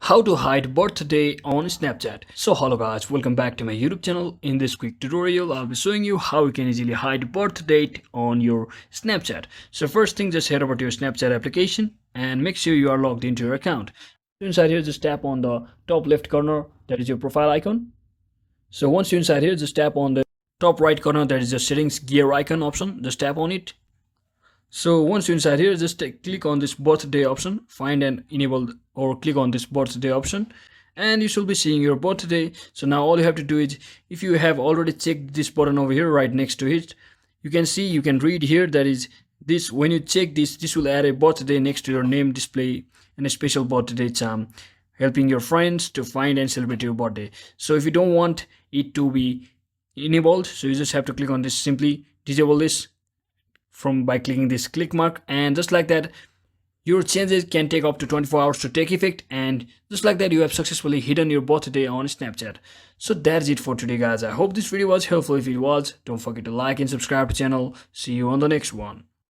How to hide birthday on Snapchat. So hello guys, welcome back to my YouTube channel. In this quick tutorial, I'll be showing you how you can easily hide birth date on your Snapchat. So first thing, just head over to your Snapchat application and make sure you are logged into your account. Inside here, just tap on the top left corner, that is your profile icon. So once you're inside here, just tap on the top right corner, that is the settings gear icon option. Just tap on it. So once you're inside here, just click on this birthday option, find and enable, or click on this birthday option, and you should be seeing your birthday. So now all you have to do is, if you have already checked this button over here right next to it, you can see, you can read here, that is this, when you check this will add a birthday next to your name display and a special birthday charm, helping your friends to find and celebrate your birthday. So if you don't want it to be enabled, so you just have to click on this, simply disable this from by clicking this click mark, and just like that your changes can take up to 24 hours to take effect, and just like that you have successfully hidden your birthday on Snapchat. So that's it for today guys. I hope this video was helpful. If it was, don't forget to like and subscribe to the channel. See you on the next one.